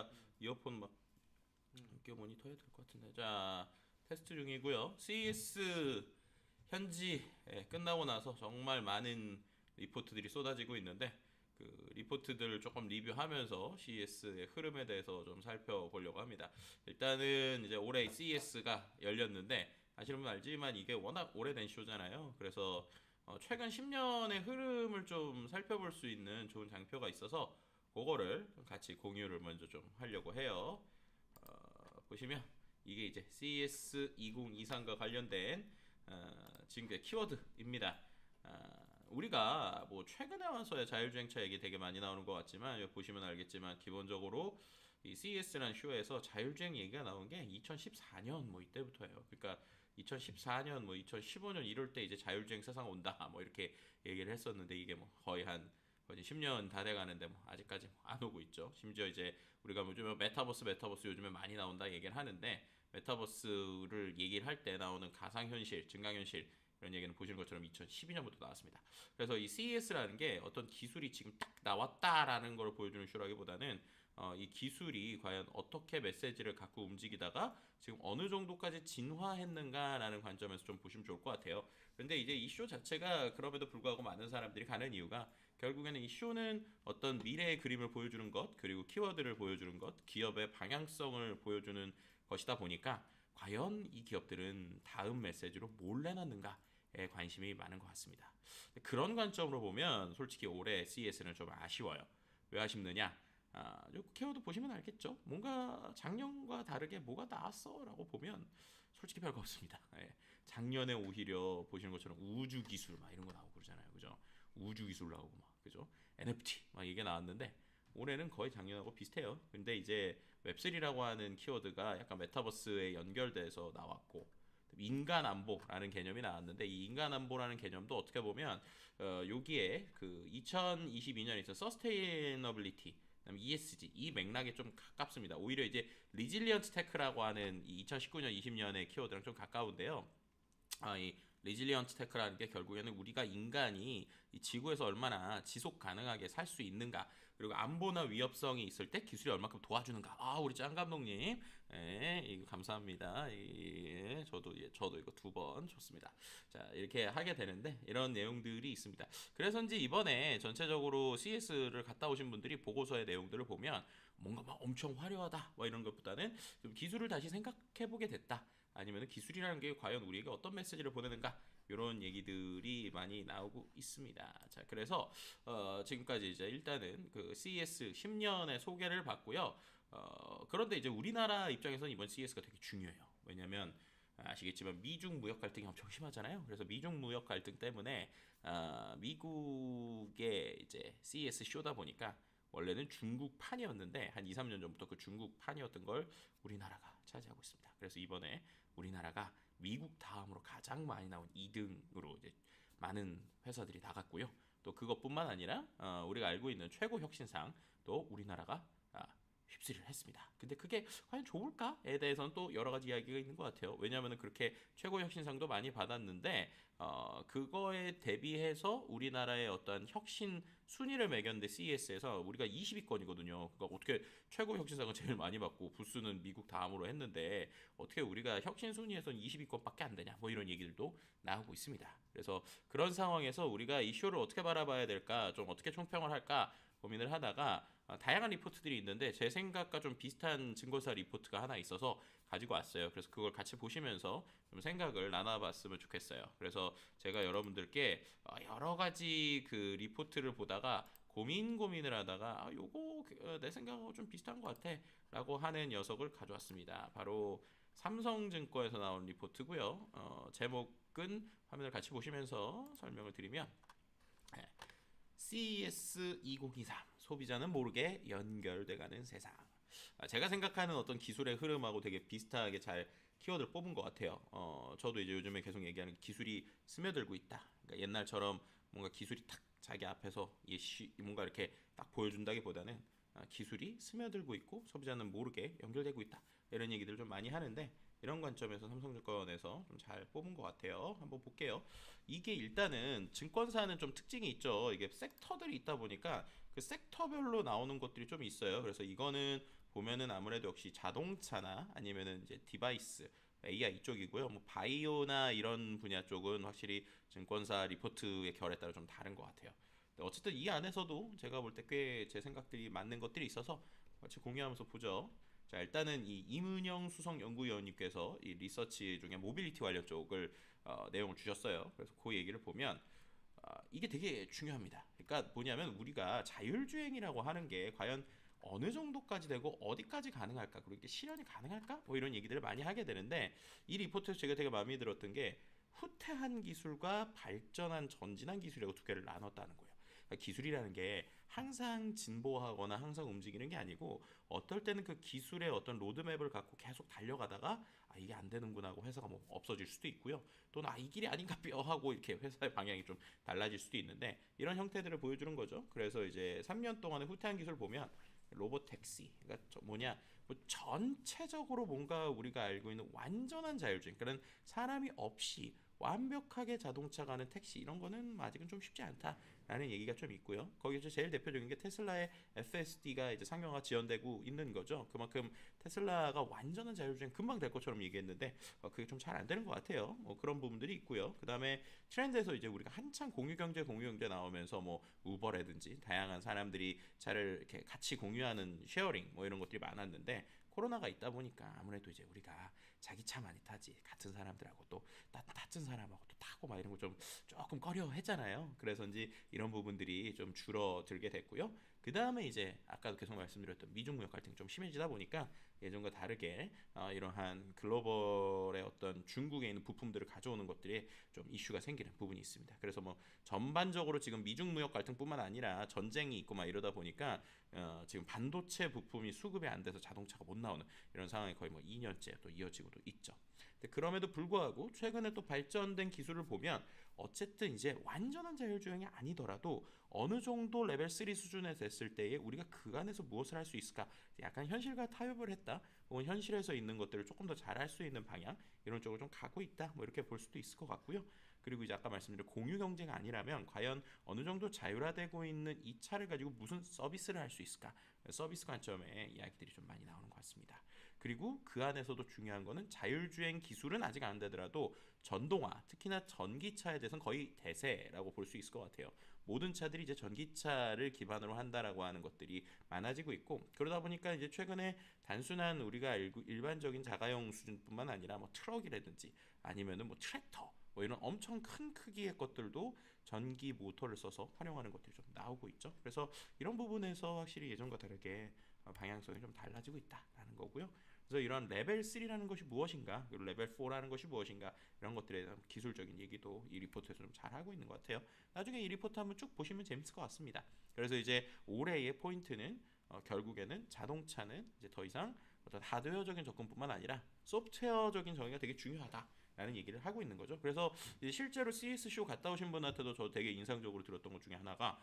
제가 이어폰 막 함께 모니터 해야 될 것 같은데. 자, 테스트 중이고요. CES 현지 끝나고 나서 정말 많은 리포트들이 쏟아지고 있는데 그 리포트들을 조금 리뷰하면서 CES의 흐름에 대해서 좀 살펴보려고 합니다. 일단은 이제 올해 CES가 열렸는데 아시는 분 알지만 이게 워낙 오래된 쇼잖아요. 그래서 최근 10년의 흐름을 좀 살펴볼 수 있는 좋은 장표가 있어서 그거를 같이 공유를 먼저 좀 하려고 해요. 보시면 이게 이제 CES 2023과 관련된 지금의 키워드입니다. 우리가 뭐 최근에 와서야 자율주행차 얘기 되게 많이 나오는 것 같지만 여기 보시면 알겠지만 기본적으로 이 CES라는 쇼에서 자율주행 얘기가 나온 게 2014년 뭐 이때부터예요. 그러니까 2014년 뭐 2015년 이럴 때 이제 자율주행 세상 온다 뭐 이렇게 얘기를 했었는데 이게 뭐 거의 10년 다 돼가는데 뭐 아직까지 안 오고 있죠. 심지어 이제 우리가 요즘에 메타버스 요즘에 많이 나온다 얘기를 하는데 메타버스를 얘기를 할 때 나오는 가상현실, 증강현실 이런 얘기는 보시는 것처럼 2012년부터 나왔습니다. 그래서 이 CES라는 게 어떤 기술이 지금 딱 나왔다라는 걸 보여주는 쇼라기보다는 이 기술이 과연 어떻게 메시지를 갖고 움직이다가 지금 어느 정도까지 진화했는가라는 관점에서 좀 보시면 좋을 것 같아요. 그런데 이제 이 쇼 자체가 그럼에도 불구하고 많은 사람들이 가는 이유가 결국에는 이 쇼는 어떤 미래의 그림을 보여주는 것 그리고 키워드를 보여주는 것 기업의 방향성을 보여주는 것이다 보니까 과연 이 기업들은 다음 메시지로 뭘 내놨는가에 관심이 많은 것 같습니다. 그런 관점으로 보면 솔직히 올해 CES는 좀 아쉬워요. 왜 아쉽느냐? 요 키워드 보시면 알겠죠? 뭔가 작년과 다르게 뭐가 나왔어? 라고 보면 솔직히 별거 없습니다. 예. 작년에 오히려 보시는 것처럼 우주 기술 막 이런 거 나오고 그러잖아요. 그죠? 우주 기술 나오고 막 그죠? NFT 막 이게 나왔는데 올해는 거의 작년하고 비슷해요. 근데 이제 웹3라고 하는 키워드가 약간 메타버스에 연결돼서 나왔고 인간 안보라는 개념이 나왔는데 이 인간 안보라는 개념도 어떻게 보면 여기에 그 2022년에 있어 서스테이너빌리티 그다음에 ESG 이 맥락에 좀 가깝습니다. 오히려 이제 리질리언트 테크라고 하는 이 2019년 20년의 키워드랑 좀 가까운데요. 이 리질리언트 테크라는 게 결국에는 우리가 인간이 이 지구에서 얼마나 지속 가능하게 살 수 있는가 그리고 안보나 위협성이 있을 때 기술이 얼마큼 도와주는가. 우리 짱 감독님, 이거 감사합니다. 저도 이거 2번 좋습니다. 자 이렇게 하게 되는데 이런 내용들이 있습니다. 그래서인지 이번에 전체적으로 CS를 갔다 오신 분들이 보고서의 내용들을 보면 뭔가 막 엄청 화려하다 뭐 이런 것보다는 좀 기술을 다시 생각해 보게 됐다. 아니면 기술이라는 게 과연 우리에게 어떤 메시지를 보내는가 이런 얘기들이 많이 나오고 있습니다. 자, 그래서 지금까지 이제 일단은 그 CES 10년의 소개를 받고요. 그런데 이제 우리나라 입장에서는 이번 CES가 되게 중요해요. 왜냐하면 아시겠지만 미중 무역 갈등이 엄청 심하잖아요. 그래서 미중 무역 갈등 때문에 미국의 이제 CES 쇼다 보니까 원래는 중국판이었는데 한 2, 3년 전부터 그 중국판이었던 걸 우리나라가 차지하고 있습니다. 그래서 이번에 우리나라가 미국 다음으로 가장 많이 나온 2등으로 이제 많은 회사들이 나갔고요. 또 그것뿐만 아니라 우리가 알고 있는 최고 혁신상 또 우리나라가 휩쓸이를 했습니다. 근데 그게 과연 좋을까에 대해서는 또 여러 가지 이야기가 있는 것 같아요. 왜냐하면 그렇게 최고 혁신상도 많이 받았는데 그거에 대비해서 우리나라의 어떤 혁신 순위를 매겼는데 CES에서 우리가 20위권이거든요. 그러니까 어떻게 최고 혁신상은 제일 많이 받고 부스는 미국 다음으로 했는데 어떻게 우리가 혁신 순위에서는 20위권밖에 안 되냐? 뭐 이런 얘기들도 나오고 있습니다. 그래서 그런 상황에서 우리가 이 쇼를 어떻게 바라봐야 될까? 좀 어떻게 총평을 할까? 고민을 하다가 다양한 리포트들이 있는데 제 생각과 좀 비슷한 증거사 리포트가 하나 있어서 가지고 왔어요. 그래서 그걸 같이 보시면서 좀 생각을 나눠봤으면 좋겠어요. 그래서 제가 여러분들께 여러 가지 그 리포트를 보다가 고민을 하다가 요거 내 생각하고 좀 비슷한 것 같아 라고 하는 녀석을 가져왔습니다. 바로 삼성증권에서 나온 리포트고요. 제목은 화면을 같이 보시면서 설명을 드리면 CES 2023 소비자는 모르게 연결돼가는 세상. 제가 생각하는 어떤 기술의 흐름하고 되게 비슷하게 잘 키워드를 뽑은 것 같아요. 저도 이제 요즘에 계속 얘기하는 기술이 스며들고 있다. 그러니까 옛날처럼 뭔가 기술이 탁 자기 앞에서 뭔가 이렇게 딱 보여준다기보다는 기술이 스며들고 있고 소비자는 모르게 연결되고 있다. 이런 얘기들을 좀 많이 하는데 이런 관점에서 삼성증권에서 좀 잘 뽑은 것 같아요. 한번 볼게요. 이게 일단은 증권사는 좀 특징이 있죠. 이게 섹터들이 있다 보니까 그 섹터별로 나오는 것들이 좀 있어요. 그래서 이거는 보면은 아무래도 역시 자동차나 아니면은 이제 디바이스 AI 이쪽이고요. 뭐 바이오나 이런 분야 쪽은 확실히 증권사 리포트의 결에 따라 좀 다른 것 같아요. 근데 어쨌든 이 안에서도 제가 볼 때 꽤 제 생각들이 맞는 것들이 있어서 같이 공유하면서 보죠. 자, 일단은 이 이문영 수석연구위원님께서 이 리서치 중에 모빌리티 관련 쪽을 내용을 주셨어요. 그래서 그 얘기를 보면 이게 되게 중요합니다. 그러니까 뭐냐면 우리가 자율주행이라고 하는 게 과연 어느 정도까지 되고 어디까지 가능할까, 그리고 이게 실현이 가능할까, 뭐 이런 얘기들을 많이 하게 되는데, 이 리포트에서 제가 되게 마음에 들었던 게 후퇴한 기술과 발전한 전진한 기술이라고 두 개를 나눴다는 거예요. 그러니까 기술이라는 게 항상 진보하거나 항상 움직이는 게 아니고, 어떨 때는 그 기술의 어떤 로드맵을 갖고 계속 달려가다가 이게 안 되는구나 하고 회사가 뭐 없어질 수도 있고요. 또는 이 길이 아닌가 뼈 하고 이렇게 회사의 방향이 좀 달라질 수도 있는데, 이런 형태들을 보여주는 거죠. 그래서 이제 3년 동안의 후퇴한 기술 보면 로봇 택시, 그러니까 뭐냐, 뭐 전체적으로 뭔가 우리가 알고 있는 완전한 자율주행, 그런 사람이 없이 완벽하게 자동차 가는 택시, 이런 거는 아직은 좀 쉽지 않다라는 얘기가 좀 있고요. 거기서 제일 대표적인 게 테슬라의 FSD가 이제 상용화 지연되고 있는 거죠. 그만큼 테슬라가 완전한 자율주행 금방 될 것처럼 얘기했는데 그게 좀 잘 안 되는 것 같아요. 그런 부분들이 있고요. 그 다음에 트렌드에서 이제 우리가 한창 공유경제 나오면서 뭐 우버라든지 다양한 사람들이 차를 이렇게 같이 공유하는 쉐어링 뭐 이런 것들이 많았는데, 코로나가 있다 보니까 아무래도 이제 우리가 자기 차 많이 타지 같은 사람들하고 또 같은 사람하고 또 타고 막 이런 거 좀 조금 꺼려 했잖아요. 그래서인지 이런 부분들이 좀 줄어들게 됐고요. 그 다음에 이제 아까도 계속 말씀드렸던 미중 무역 갈등이 좀 심해지다 보니까 예전과 다르게 이러한 글로벌의 어떤 중국에 있는 부품들을 가져오는 것들이 좀 이슈가 생기는 부분이 있습니다. 그래서 뭐 전반적으로 지금 미중 무역 갈등뿐만 아니라 전쟁이 있고 막 이러다 보니까 지금 반도체 부품이 수급이 안 돼서 자동차가 못 나오는 이런 상황이 거의 뭐 2년째 또 이어지고도 있죠. 근데 그럼에도 불구하고 최근에 또 발전된 기술을 보면 어쨌든 이제 완전한 자율주행이 아니더라도 어느 정도 레벨 3 수준에 됐을 때에 우리가 그 안에서 무엇을 할 수 있을까, 약간 현실과 타협을 했다, 혹은 현실에서 있는 것들을 조금 더 잘할 수 있는 방향, 이런 쪽으로 좀 가고 있다, 뭐 이렇게 볼 수도 있을 것 같고요. 그리고 이제 아까 말씀드린 공유 경제가 아니라면 과연 어느 정도 자율화되고 있는 이 차를 가지고 무슨 서비스를 할 수 있을까, 서비스 관점의 이야기들이 좀 많이 나오는 것 같습니다. 그리고 그 안에서도 중요한 거는 자율주행 기술은 아직 안 되더라도 전동화, 특히나 전기차에 대해서는 거의 대세라고 볼 수 있을 것 같아요. 모든 차들이 이제 전기차를 기반으로 한다라고 하는 것들이 많아지고 있고, 그러다 보니까 이제 최근에 단순한 우리가 알고 일반적인 자가용 수준뿐만 아니라 뭐 트럭이라든지 아니면은 뭐 트랙터, 뭐 이런 엄청 큰 크기의 것들도 전기 모터를 써서 활용하는 것들이 좀 나오고 있죠. 그래서 이런 부분에서 확실히 예전과 다르게 방향성이 좀 달라지고 있다라는 거고요. 그래서 이런 레벨 3라는 것이 무엇인가, 그리고 레벨 4라는 것이 무엇인가, 이런 것들에 대한 기술적인 얘기도 이 리포트에서 좀 잘 하고 있는 것 같아요. 나중에 이 리포트 한번 쭉 보시면 재밌을 것 같습니다. 그래서 이제 올해의 포인트는 결국에는 자동차는 이제 더 이상 어떤 하드웨어적인 접근뿐만 아니라 소프트웨어적인 정의가 되게 중요하다 라는 얘기를 하고 있는 거죠. 그래서 실제로 CS쇼 갔다 오신 분한테도 저 되게 인상적으로 들었던 것 중에 하나가,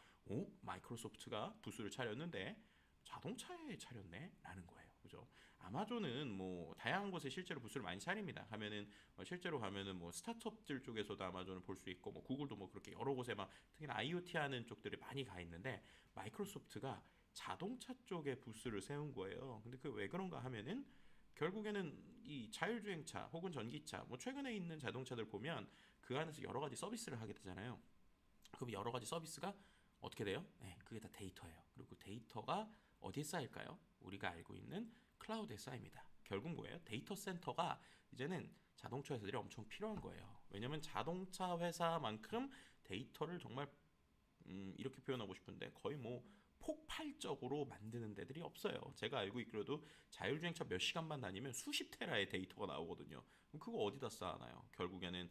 마이크로소프트가 부스를 차렸는데 자동차에 차렸네 라는 거예요. 그죠? 아마존은 뭐 다양한 곳에 실제로 부스를 많이 차립니다. 하면은 실제로 가면은 뭐 스타트업들 쪽에서도 아마존을 볼 수 있고, 뭐 구글도 뭐 그렇게 여러 곳에 막 특히나 IoT 하는 쪽들이 많이 가 있는데, 마이크로소프트가 자동차 쪽에 부스를 세운 거예요. 근데 그 왜 그런가 하면은 결국에는 이 자율주행차 혹은 전기차, 뭐 최근에 있는 자동차들 보면 그 안에서 여러 가지 서비스를 하게 되잖아요. 그럼 여러 가지 서비스가 어떻게 돼요? 네, 그게 다 데이터예요. 그리고 데이터가 어디에 쌓일까요? 우리가 알고 있는 클라우드에 쌓입니다. 결국 뭐예요? 데이터 센터가 이제는 자동차 회사들이 엄청 필요한 거예요. 왜냐면 자동차 회사만큼 데이터를 정말 이렇게 표현하고 싶은데 거의 뭐 폭발적으로 만드는 데들이 없어요. 제가 알고 있기로도 자율주행차 몇 시간만 다니면 수십 테라의 데이터가 나오거든요. 그럼 그거 어디다 쌓아놔요? 결국에는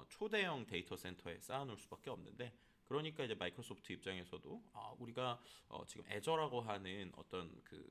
초대형 데이터 센터에 쌓아놓을 수밖에 없는데, 그러니까 이제 마이크로소프트 입장에서도 우리가 지금 애저라고 하는 어떤 그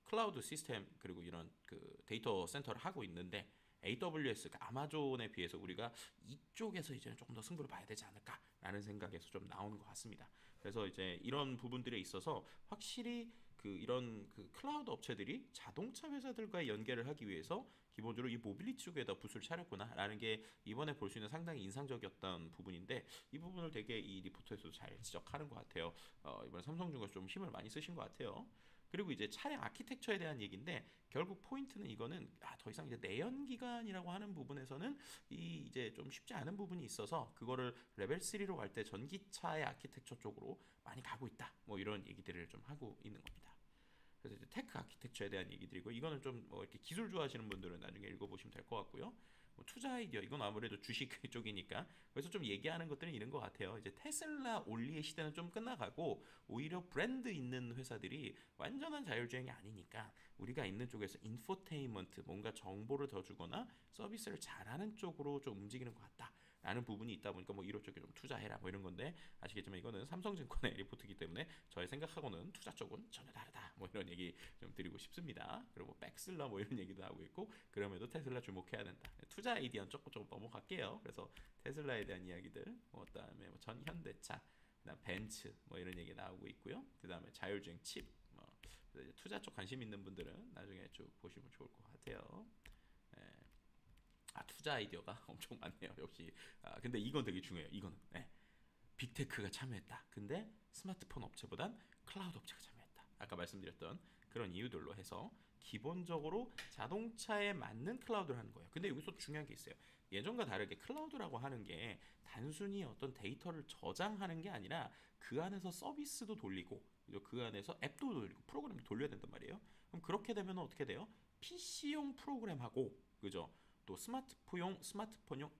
클라우드 시스템, 그리고 이런 그 데이터 센터를 하고 있는데, AWS, 그 아마존에 비해서 우리가 이쪽에서 이제 조금 더 승부를 봐야 되지 않을까라는 생각에서 좀 나오는 것 같습니다. 그래서 이제 이런 부분들에 있어서 확실히 그 이런 그 클라우드 업체들이 자동차 회사들과의 연계를 하기 위해서 기본적으로 이 모빌리티 쪽에다 부스를 차렸구나라는 게 이번에 볼 수 있는 상당히 인상적이었던 부분인데, 이 부분을 되게 이 리포트에서도 잘 지적하는 것 같아요. 이번에 삼성중공업 좀 힘을 많이 쓰신 것 같아요. 그리고 이제 차량 아키텍처에 대한 얘기인데 결국 포인트는 이거는 더 이상 이제 내연기관이라고 하는 부분에서는 이 이제 좀 쉽지 않은 부분이 있어서 그거를 레벨 3로 갈 때 전기차의 아키텍처 쪽으로 많이 가고 있다. 뭐 이런 얘기들을 좀 하고 있는 겁니다. 그래서 이제 테크 아키텍처에 대한 얘기들이고 이거는 좀 뭐 이렇게 기술 좋아하시는 분들은 나중에 읽어보시면 될 것 같고요. 뭐 투자 아이디어 이건 아무래도 주식 쪽이니까 그래서 좀 얘기하는 것들은 이런 것 같아요. 이제 테슬라 올리의 시대는 좀 끝나가고 오히려 브랜드 있는 회사들이 완전한 자율주행이 아니니까 우리가 있는 쪽에서 인포테인먼트 뭔가 정보를 더 주거나 서비스를 잘하는 쪽으로 좀 움직이는 것 같다. 라는 부분이 있다 보니까 뭐 이쪽에 좀 투자해라 뭐 이런 건데 아시겠지만 이거는 삼성증권의 리포트이기 때문에 저의 생각하고는 투자 쪽은 전혀 다르다 뭐 이런 얘기 좀 드리고 싶습니다. 그리고 뭐 백슬러 뭐 이런 얘기도 하고 있고 그럼에도 테슬라 주목해야 된다. 투자 아이디어는 조금 넘어갈게요. 그래서 테슬라에 대한 이야기들 뭐 그다음에 뭐 전현대차 그다음 벤츠 뭐 이런 얘기 나오고 있고요. 그다음에 자율주행 칩 뭐 투자 쪽 관심 있는 분들은 나중에 쭉 보시면 좋을 것 같아요. 투자 아이디어가 엄청 많네요. 역시. 근데 이건 되게 중요해요. 이거는 빅테크가 참여했다. 근데 스마트폰 업체보단 클라우드 업체가 참여했다. 아까 말씀드렸던 그런 이유들로 해서 기본적으로 자동차에 맞는 클라우드를 하는 거예요. 근데 여기서 중요한 게 있어요. 예전과 다르게 클라우드라고 하는 게 단순히 어떤 데이터를 저장하는 게 아니라 그 안에서 서비스도 돌리고 그 안에서 앱도 돌리고 프로그램도 돌려야 된단 말이에요. 그럼 그렇게 되면 어떻게 돼요? PC용 프로그램하고 그죠? 또 스마트폰용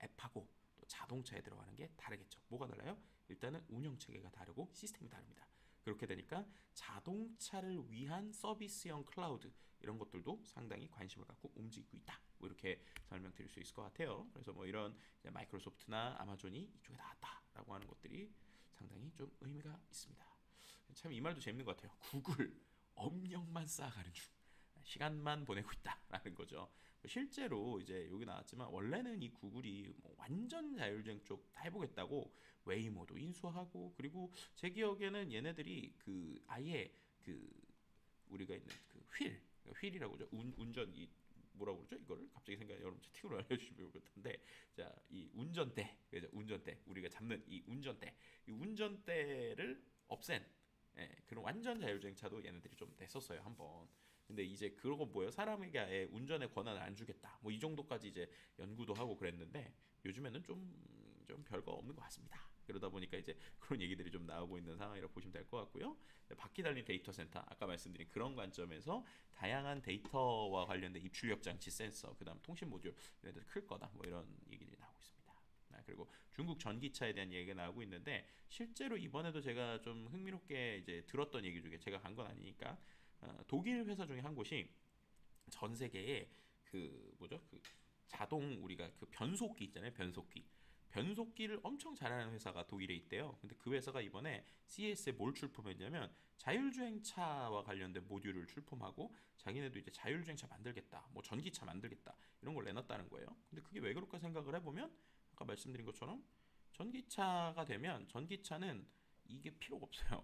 앱하고 또 자동차에 들어가는 게 다르겠죠. 뭐가 달라요? 일단은 운영 체계가 다르고 시스템이 다릅니다. 그렇게 되니까 자동차를 위한 서비스형 클라우드 이런 것들도 상당히 관심을 갖고 움직이고 있다. 뭐 이렇게 설명드릴 수 있을 것 같아요. 그래서 뭐 이런 마이크로소프트나 아마존이 이쪽에 나왔다라고 하는 것들이 상당히 좀 의미가 있습니다. 참 이 말도 재밌는 것 같아요. 구글 업력만 쌓아가는 중. 시간만 보내고 있다라는 거죠. 실제로 이제 여기 나왔지만 원래는 이 구글이 뭐 완전 자율주행 쪽 다 해보겠다고 웨이모도 인수하고 그리고 제 기억에는 얘네들이 그 아예 그 우리가 있는 그 휠이라고 그러죠. 운전 이 뭐라고 그러죠? 이거를 갑자기 생각이 여러분 채팅으로 알려주시면 좋을 텐데 자이 운전대 그죠? 운전대 우리가 잡는 이 운전대를 없앤 그런 완전 자율주행 차도 얘네들이 좀 냈었어요 한번. 근데 이제 그러고 뭐예요? 사람에게 아예 운전의 권한을 안 주겠다. 뭐 이 정도까지 이제 연구도 하고 그랬는데 요즘에는 좀 별거 없는 것 같습니다. 그러다 보니까 이제 그런 얘기들이 좀 나오고 있는 상황이라고 보시면 될 것 같고요. 바퀴 달린 데이터 센터 아까 말씀드린 그런 관점에서 다양한 데이터와 관련된 입출력 장치 센서 그다음 통신 모듈 얘네들 클 거다. 뭐 이런 얘기들이 나오고 있습니다. 그리고 중국 전기차에 대한 얘기가 나오고 있는데 실제로 이번에도 제가 좀 흥미롭게 이제 들었던 얘기 중에 제가 간 건 아니니까 독일 회사 중에 한 곳이 전 세계에 그 뭐죠? 그 자동 우리가 그 변속기 있잖아요. 변속기를 엄청 잘하는 회사가 독일에 있대요. 근데 그 회사가 이번에 CES에 뭘 출품했냐면 자율주행차와 관련된 모듈을 출품하고 자기네도 이제 자율주행차 만들겠다, 뭐 전기차 만들겠다 이런 걸 내놨다는 거예요. 근데 그게 왜 그럴까 생각을 해보면 아까 말씀드린 것처럼 전기차가 되면 전기차는 이게 필요가 없어요.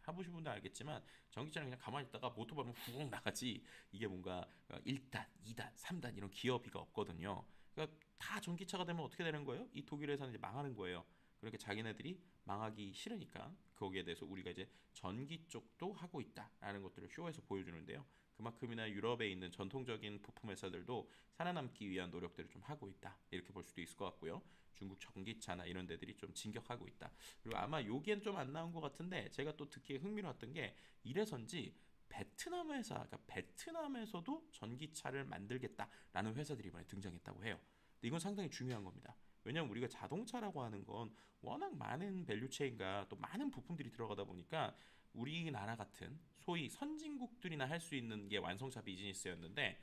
해보신 분들 알겠지만 전기차는 그냥 가만히 있다가 모터 밟으면 훅 나가지 이게 뭔가 1단, 2단, 3단 이런 기어비가 없거든요. 그러니까 다 전기차가 되면 어떻게 되는 거예요? 이 독일 회사는 이제 망하는 거예요. 그러니까 자기네들이 망하기 싫으니까 거기에 대해서 우리가 이제 전기 쪽도 하고 있다라는 것들을 쇼에서 보여주는데요. 그만큼이나 유럽에 있는 전통적인 부품 회사들도 살아남기 위한 노력들을 좀 하고 있다. 이렇게 볼 수도 있을 것 같고요. 중국 전기차나 이런 데들이 좀 진격하고 있다. 그리고 아마 여기엔 좀 안 나온 것 같은데 제가 또 듣기에 흥미로웠던 게 이래선지 베트남 회사, 그러니까 베트남에서도 전기차를 만들겠다라는 회사들이 이번에 등장했다고 해요. 근데 이건 상당히 중요한 겁니다. 왜냐하면 우리가 자동차라고 하는 건 워낙 많은 밸류체인과 또 많은 부품들이 들어가다 보니까 우리나라 같은 소위 선진국들이나 할 수 있는 게 완성차 비즈니스였는데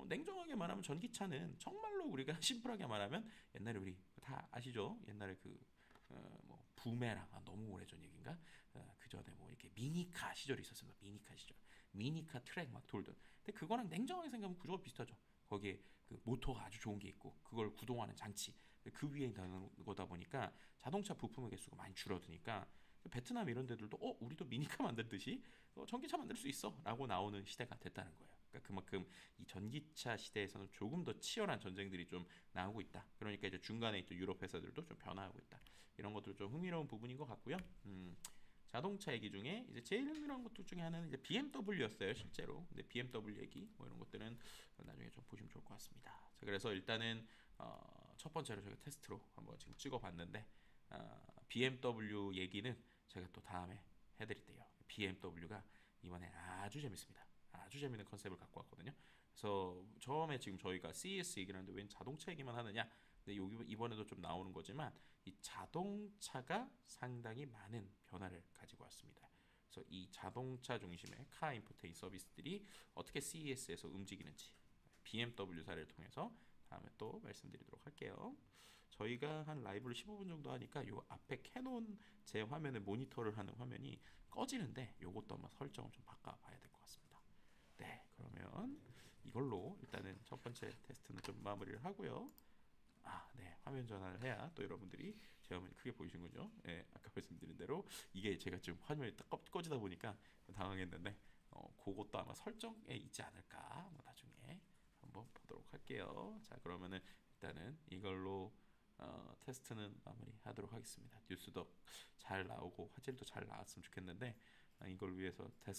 냉정하게 말하면 전기차는 정말로 우리가 심플하게 말하면 옛날에 우리 다 아시죠? 옛날에 뭐 부메랑 너무 오래전 얘기인가? 그 전에 뭐 이렇게 미니카 시절이 있었습니다. 미니카 시절, 미니카 트랙 막 돌던. 근데 그거랑 냉정하게 생각하면 구조가 비슷하죠. 거기에 그 모터가 아주 좋은 게 있고 그걸 구동하는 장치 그 위에 있는 거다 보니까 자동차 부품의 개수가 많이 줄어드니까 베트남 이런 데들도 우리도 미니카 만들듯이 전기차 만들 수 있어라고 나오는 시대가 됐다는 거예요. 그러니까 그만큼 이 전기차 시대에서는 조금 더 치열한 전쟁들이 좀 나오고 있다. 그러니까 이제 중간에 있던 유럽 회사들도 좀 변화하고 있다. 이런 것도 좀 흥미로운 부분인 것 같고요. 자동차 얘기 중에 이제 제일 흥미로운 것들 중에 하나는 이제 BMW였어요, 실제로. 근데 BMW 얘기 뭐 이런 것들은 나중에 좀 보시면 좋을 것 같습니다. 자, 그래서 일단은 첫 번째로 저희가 테스트로 한번 지금 찍어봤는데 BMW 얘기는 제가 또 다음에 해드릴게요. BMW가 이번에 아주 재밌습니다. 아주 재밌는 컨셉을 갖고 왔거든요. 그래서 처음에 지금 저희가 CES 얘기를 하는데 웬 자동차 얘기만 하느냐? 근데 여기 이번에도 좀 나오는 거지만 이 자동차가 상당히 많은 변화를 가지고 왔습니다. 그래서 이 자동차 중심의 카 인포테인 서비스들이 어떻게 CES에서 움직이는지 BMW 사례를 통해서 다음에 또 말씀드리도록 할게요. 저희가 한 라이브를 15분 정도 하니까 요 앞에 캐논 제 화면에 모니터를 하는 화면이 꺼지는데 요것도 한번 설정을 좀 바꿔봐야 될 것 같습니다. 네, 그러면 이걸로 일단은 첫 번째 테스트는 좀 마무리를 하고요. 네, 화면 전환을 해야 또 여러분들이 제 화면이 크게 보이시는군요. 네, 아까 말씀드린 대로 이게 제가 지금 화면이 딱 꺼지다 보니까 당황했는데 그것도 아마 설정에 있지 않을까. 뭐 나중에 한번 보도록 할게요. 자, 그러면은 일단은 이걸로 테스트는 마무리하도록 하겠습니다. 뉴스도 잘 나오고 화질도 잘 나왔으면 좋겠는데 이걸 위해서